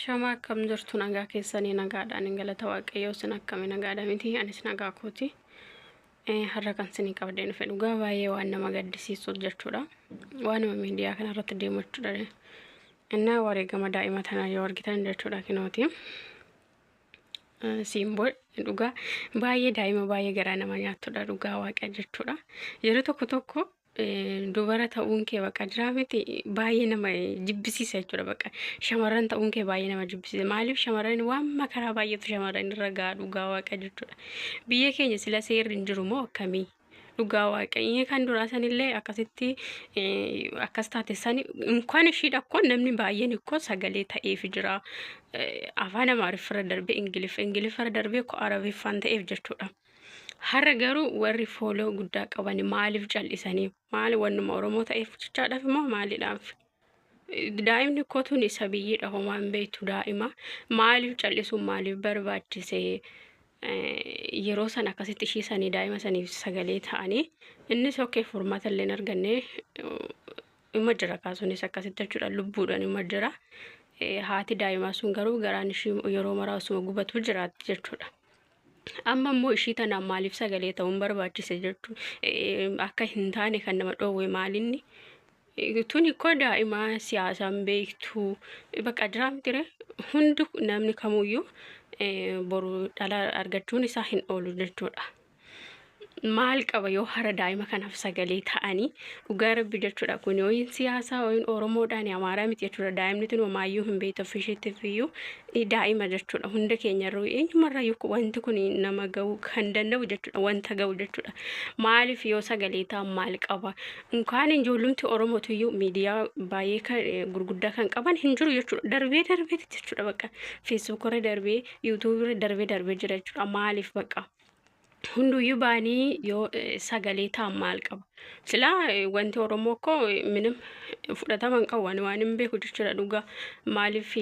Shama akkam jirtu nagaa keessanii nagaadhaan galata waaqayyoo sin akkami nagaadha miti anis nagaa kooti. Har'a kan isinii qabdeen dhufe dhugaa baay'ee waan nama gaddisiisu jechuudha. Waanuma miidiyaa kana irratti deemu jechuudha. Innaa wareegama daa'ima tanaa yoo argitan jechuudha kinooti. Simboo dhugaa baay'ee daa'ima baay'ee garaa nama nyaatudha dhugaa waaqa jechuudha. Yeroo tokko dubara ta'uun kee bakka jira miti baay'ee nama jibbisiisa jechuudha bakka shamarran ta'uun kee baay'ee nama jibbisiisa maaliif shamarran waan makaraa baay'eetu shamarran irra ga'a dhugaa waaqa jechuudha. Biyya keenya sila seerri hin jiru moo akkamii dhugaa waaqa inni kan duraa sanillee akkasitti akkas taate sani inkaan ishiidha akkoo namni baay'een ikkoo sagalee ta'eef jira afaan amaariffaa darbee ingiliffaa darbee ko arabiffaan ta'eef jechuudha. Har'a garuu warri fooloo guddaa qaban maaliif callisanii maali wannuma Oromoo ta'eef jechaadhaaf immoo maaliidhaaf daa'imni kootuun isa biyyiidha homaan beektu daa'ima maaliif callisuun maaliif barbaachise yeroo sana akkasitti ishiisanii daa'ima saniif sagalee ta'anii innis okkee furmaata illee arganne imma jira kaasuunis akkasitti jechuudha lubbuudhaan imma jira haati daa'imaa sun garuu garaan ishii yeroo maraasuma gubatu jiraatti jechuudha. Amma immoo ishii tanaan maaliif sagalee ta'uun barbaachise jechuudha akka hin taane kan nama dhoowwe maalinni tuni koo daa'imaa siyaasaan beektu bakka jiraamtire hundi namni kamuyyuu boru dhala argachuun isaa hin oolu jechuudha. Maal qaba yoo hara daa'ima kanaaf sagalee ta'anii dhugaa rabbi jechuudha kun yoo siyaasaa yoo Oromoodhaan Amaaraa miti jechuudha daa'imni tun homaayyuu hin beektu ofisheettiif iyyuu daa'ima jechuudha hunda keenya irraa eenyumarraa wanti kun nama ga'uu kan danda'u jechuudha wanta ga'u jechuudha maaliif yoo sagalee ta'an maal qaba inkaan ijoollumti Oromootu iyyuu miidiyaa baay'ee gurguddaa kan qaban hin jiru jechuudha darbee jechuudha bakka feesbuukirra darbee yuutuubiirra darbee jira jechuudha maaliif bakka hunduyyuu baanii yoo sagalee ta'an maal qaba silaa wanti Oromoo ko minim fudhataman qaban waan hin beeku jechuudha dhugaa maaliif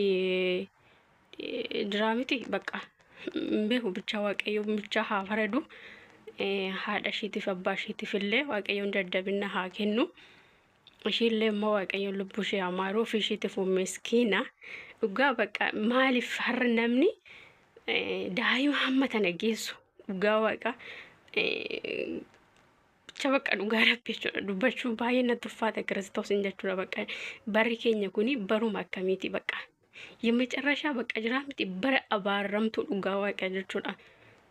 diraamiti bakka hin beeku bicha waaqayyo bicha haa faradu haadha ishiitiif abbaa ishiitiif illee waaqayyoon dadhabina haa kennu ishiillee immoo waaqayyoon lubbuu ishee amaaruu ofii ishiitiif miskiina dhugaa bakka maaliif har'a namni daa'ima hamma tana geessu dhugaa waaqa bicha bakka dhugaa rabbi jechuudha dubbachuu baay'ee natti ulfaata Kiristoosin jechuudha bakka barri keenya kuni baruma akkamiiti bakka የመጨረሻ በቃ ጅራምቲ በር አባረምቱ dhugaa waaqa jechuudha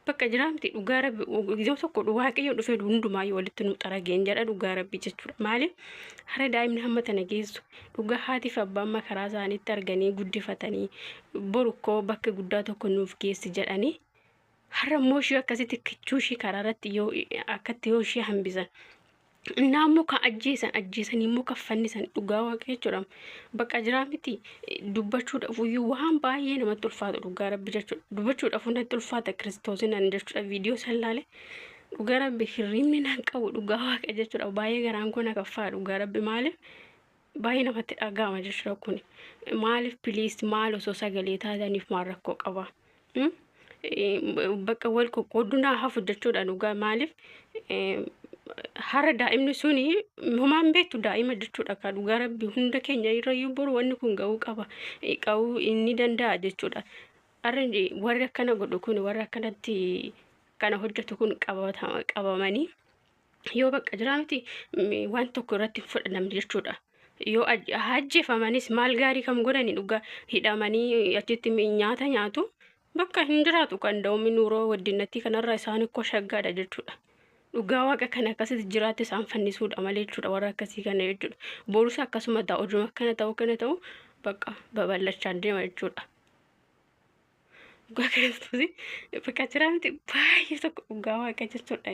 bakka jiraamti dhugaa rabbi ጊዜው tokko waaqayyo dhufee hundumaa walitti nu xarageen jedha dhugaa rabbi jechuudha maali hara daa'imni hamma tana geessu dhugaa haatiif abbaan makaraa isaaniitti arganii guddifatanii borukkoo bakka guddaa tokko nuuf geessi jedhanii har'a mooshii akkasitti kichuushii karaarratti yoo akkatti yoo ishee hambisan naammoo kan ajjeesanii immoo kan fannisan dhugaa waaqa jechuudha bakka jiraamti dubbachuudhaaf iyyuu waan baay'ee namatti ulfaatu dhugaa rabbi jechuudha dubbachuudhaaf natti ulfaata Kiristoosin an jechuudha viidiyoo sallaale dhugaa rabbi hirriibni naan qabu dhugaa waaqa jechuudha baay'ee garaan kun akaffaa dhugaa rabbi maaliif baay'ee namatti dhaga'ama jechuudha kun maaliif piliis maal osoo sagalee taataniif maal rakkoo qaba bakka wal qoqqoodunaa hafu jechuudha dhugaa maaliif hara daa'imni suni homaan beektu daa'ima jechuudha ka dhugaa rabbi hunda keenya irrayyuu boru wanni kun ga'uu qaba qa'uu inni danda'a jechuudha arranji warri akkana godhu kun warri akkanatti kana hojjetu kun qabamanii yoo bakka jiraamti waan tokko irratti fudhanamni jechuudha yoo ajjeefamanis maal gaarii kam godhani dhugaa hidhamanii achitti nyaata nyaatu bakka hin jiraatu kan da'ummi nuuroo waddinatti kanarraa isaan ikkoo shaggaadha jechuudha dhugaa waaqa kana akkasitti jiraate isaan fannisuudha malee jechuudha warra akkasii kana jechuudha borusa akkasuma ta'u hojuma kana ta'u bakka babal'achaa deema jechuudha dhugaa Kiristoosi bakka jiraamti baay'ee tokko dhugaa waaqa jechuudha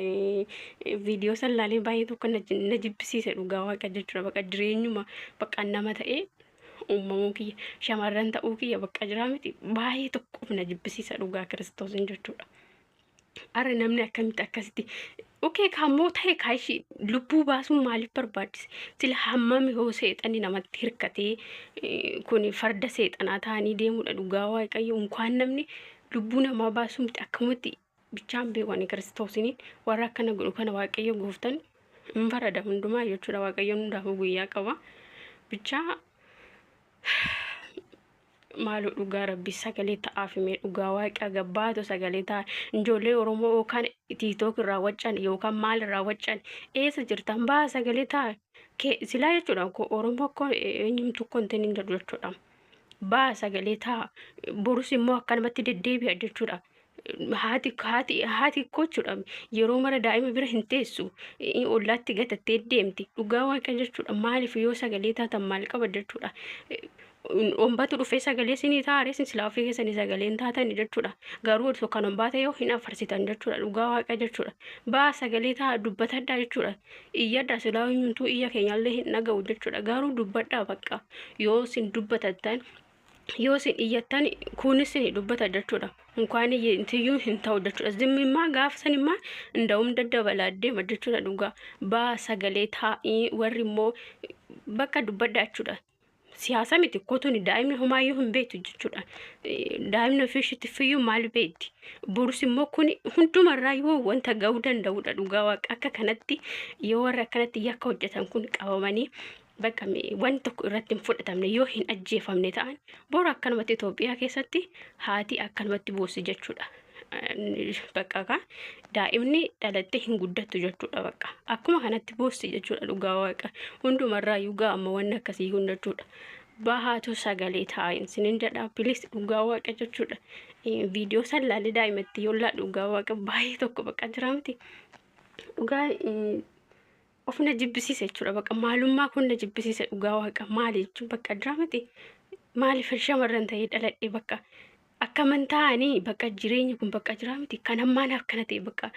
viidiyoo sallaalee baay'ee tokko na jibbisiise dhugaa waaqa jechuudha bakka jireenyuma bakka nama ta'ee uumamuu kiyya shamarran ta'uu kiyya bakka jiraamti baay'ee tokkoof na jibbisiisa dhugaa Kiristoosin jechuudha arre namni akkamitti akkasitti okee kammoo ta'e kaayishi lubbuu baasuun maaliif barbaachise sila hammami hoo seexanni namatti hirkatee kun farda seexanaa ta'anii deemuudha dhugaa waaqayyo unkaan namni lubbuu namaa baasuu miti akkamatti bichaan beekani Kiristoosiniin warra akkana godhu kana waaqayyo gooftan hin farada hundumaa jechuudha waaqayyoon hundaafuu guyyaa qaba bichaa maaloo dhugaa rabbi sagalee ta'aaf himee dhugaa waaqa gabbaatu sagalee ta'a ijoollee oromoo yookaan tiiktook irraa waccan yookaan maal irraa waccan eessa jirtan baa sagalee ta'a silaa jechuudha oromoo ko eenyumtu kontiin jedhu jechuudha baa sagalee ta'a borus immoo akkanumatti deddeebi'a jechuudha. haati kochuudha yeroo mara daa'ima bira hin teessu ollaatti gatattee deemti dhugaa waaqa jechuudha maaliif yoo sagalee taatan maal qaba jechuudha. Ombatu dhufee sagalee sinii taaree sin silaa ofii keessanii sagaleen taatan jechuudha garuu osoo kan ombaate yoo hin afarsitan jechuudha dhugaa waaqa jechuudha baa sagalee taa dubbatadhaa jechuudha iyyadha silaa himtuu iyya keenyallee hin dhaga'u jechuudha garuu dubbadhaa bakka yoo sin dubbatattan yoo sin iyyattan kunis sin dubbata jechuudha እንኳን እንትዩ hintaw jechuudha zimmimaa gaafsanimmaa እንደውም daddabalaaddee jechuudha dhugaa baa sagalee taa'ii warri immoo bakka dubbadhaa jechuudha. Siyaasa miti kotuni daa'imni homaayyuu hin beektu jechuudha. Daa'imni ofiishitti fiyyuu maal beekti? Borus immoo kun hundumarraa yoo wanta ga'uu danda'udha dhugaa waaqa akka kanatti yoo warra akkanatti yakka hojjetan kun qabamanii bakka wanti tokko irratti hin fudhatamne yoo hin ajjeefamne ta'an boru akkanumatti Itoophiyaa keessatti haati akkanumatti boossi jechuudha. Bakka ka daa'imni dhalattee hin guddattu jechuudha bakka akkuma kanatti boossi jechuudha dhugaa waaqa hundumarraa yugaa amma wanni akkasii kun jechuudha. Bahaatu sagalee taa'in sinin jedha bilis dhugaa waaqa jechuudha. Viidiyoo salaalee daa'imatti yollaa dhugaa waaqa baay'ee tokko bakka jira miti dhugaa ofna jibbisiise jechuudha bakka maalummaa kun na jibbisiise dhugaa waaqa maali jechuun bakka jira miti maaliif shamarran ta'ee dhaladhee bakka akka mantaanii bakka jireenya kun bakka jira miti kan ammaan akkana ta'e bakka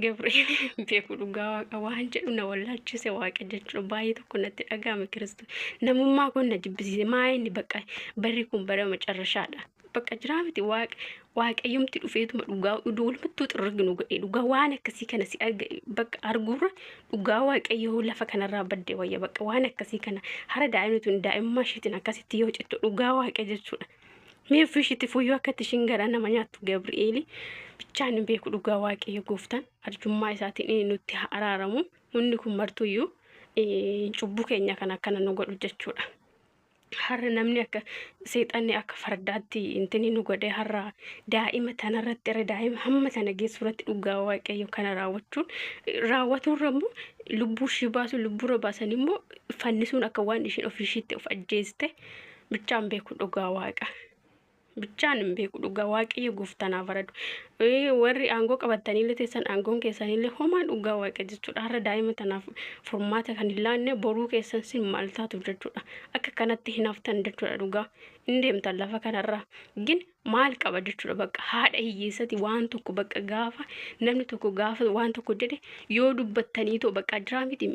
Gabriel beeku dhugaa waaqa waan jedhu na wallaalchise waaqa jechuudha baay'ee tokko natti dhagahame Kiristoos namummaa kun na jibbisiise maayini bakka barri kun bara macarrashaadha bakka jira miti waaqayyumti dhufeetuma dhugaa udulmattuu xirrignu godhe dhugaa waan akkasii kana si bakka arguurra dhugaa waaqayyoo lafa kanarraa baddee wayya bakka waan akkasii kana hara daa'imni daa'imummaa isheetiin akkasitti yoo jettu dhugaa waaqa jechuudha. Mee fiishiti fuyyoo akkatti shingara nama nyaattu Gabriel bichaan beeku dhugaa waaqayyo gooftaan arjummaa isaatiin nutti araaramu hundi kun martuyyuu cubbuu keenya kana akkana nu godhu jechuudha. Har'a namni akka seexanni akka fardaatti intini nu godhee har'a daa'ima tanarratti irra daa'ima hamma tana geessuratti dhugaa waaqayyo kana raawwachuurra immoo lubbuu ishii baasu lubbuurra baasan immoo fannisuun akka waan ishiin ofiishiitti of ajjeeste bichaan beeku dhugaa waaqa. Bichaan beeku dhugaa waaqayyo gooftanaaf aradu warri aangoo qabataniillee teessan aangoon keessanillee homaa dhugaa waaqa jechuudha. Har'a daa'ima tanaaf furmaata kan hin laanne boruu keessan sin maal taatu jechuudha. Akka kanatti hin haftan jechuudha dhugaa hin deemtan lafa kanarraa gin maal qaba jechuudha bakka haadha hiyyeessati waan tokko bakka gaafa namni tokko gaafa waan tokko jedhe yoo dubbattaniitoo bakka jiraa miti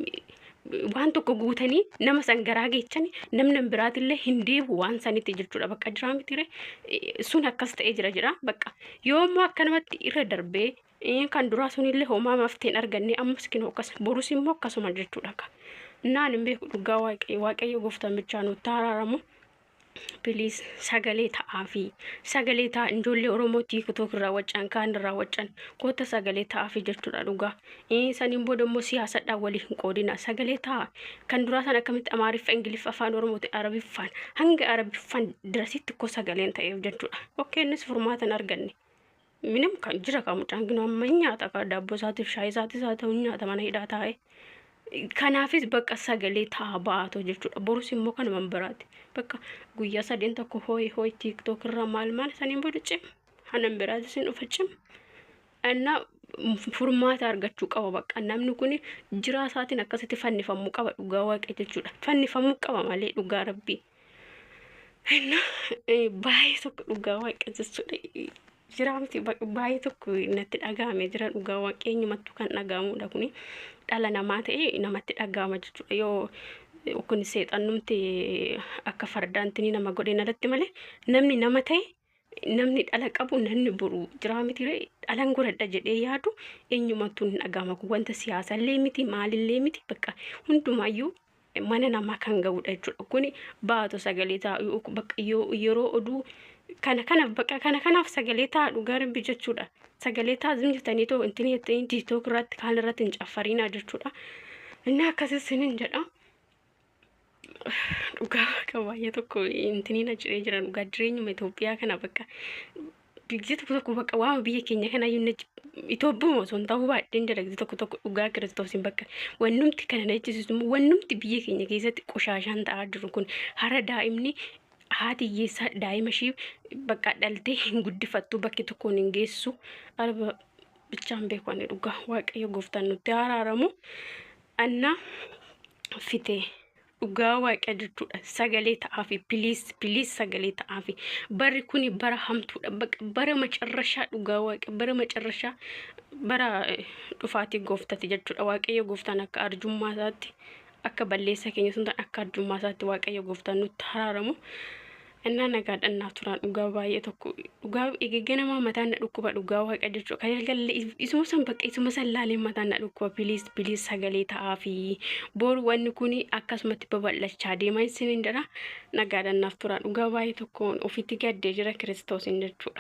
waan tokko guutanii nama san garaa geechanii namni biraatillee hin deebu waan sanitti jechuudha bakka jiraa miti sun akkas ta'ee jira bakka yoo immoo akkanumatti irra darbee kan duraa sunillee homaa mafteen arganne ammas kinoo akkas borus immoo akkasuma jechuudha naan hin beeku dhugaa waaqayyo gooftaan bichaa nutti araaramu. Bilis sagalee ta'aafi sagalee ta'a ijoollee Oromoo TikTok irraa waccan kaan irraa waccan koota sagalee ta'aafi jechuudha dhugaa. Saniin booda immoo siyaasadhaan walii hin qoodina sagalee ta'a kan duraa sana akkamitti Amaariffa Ingiliffa afaan Oromooti Arabiffaan hanga Arabiffaan dirasitti ko sagaleen ta'eef jechuudha. Okkee innis furmaatan arganne. Minam kan jira kan mucaan ginu amma nyaata ka daabboo isaatiif shaayii isaatis haa ta'u nyaata mana hidhaa taa'e. Kanaafis bakka sagalee ta'a baatoo jechuudha. Borus immoo kanuma biraati. Bakka guyyaa sadeen tokko hooyi TikTok irraa maal saniin booda cim hanan biraati sin dhufa cim anna furmaata argachuu qaba bakka namni kun jiraa isaatiin akkasitti fannifamuu qaba dhugaa waaqa jechuudha. Fannifamuu qaba malee dhugaa rabbii. Anna baay'ee tokko dhugaa waaqa jechuudha. Jiraamti baay'ee tokko natti dhagahame jira dhugaa waaqeenyumattu kan dhagahamudha kuni dhala namaa ta'e namatti dhagahama jechuudha. Yoo kun seexannumti akka fardaantii nama godhe nalatti malee namni nama ta'e namni dhala qabu namni boru jiraamti dhalan godhadha jedhee yaadu eenyumattu hin dhagahama kun wanta siyaasallee miti maalillee miti bakka hundumaayyuu mana namaa kan ga'udha jechuudha. Kuni baatu sagalee taa'u bakka yeroo oduu kanaaf sagalee ta'a dhugaa rabbi jechuudha. Sagalee ta'a zimjatanii too intini jettanii TikTok irratti kaan irratti hin caffariinaa jechuudha. Inni akkasii sinin jedha. dhugaa akka baay'ee tokko intiniin ajiree jiran dhugaa jireenyuma Itoophiyaa kana bakka biyya tokko bakka waama biyya keenya kana iyyuu Itoophiyaa osoo hin ta'uu baay'een dalagdi tokko dhugaa kiristoosiin bakka wannumti kana na jechisiisu wannumti biyya keenya keessatti qoshaashaan ta'aa jiru kun hara daa'imni haati hiyyeessaa daa'ima ishii bakka dhaltee hin guddifattu bakki tokkoon hin geessu arba bichaan beeku ani dhugaa waaqayyo gooftaan nutti araaramu anna fite dhugaa waaqa jechuudha sagalee ta'aafi ፕሊዝ sagalee ta'aafi barri kuni bara hamtuudha bara macarrashaa dhugaa waaqa bara macarrashaa bara dhufaatii gooftati jechuudha waaqayyo gooftaan akka arjummaa isaatti akka balleessa keenya sun akka arjummaa isaatti waaqayyo gooftaan nutti araaramu እና ነጋደና ቱራን ኡጋ ባየ ተኩ ኡጋ እገገነማ ማታና ዱኩባ ኡጋ ዋቀ ጀቾ ከየልገል ኢሱሰን በቃ ኢሱመሰላሌ ማታና ዱኩባ ፕሊዝ ሰገሌ ታፊ ቦር ወን ኩኒ አካስመት በበለቻ ዴማይን ሲንደራ ነጋደና ቱራን ኡጋ ባየ ተኩ ኦፊቲ ገደ ጅራ ክርስቶስ እንደቹዳ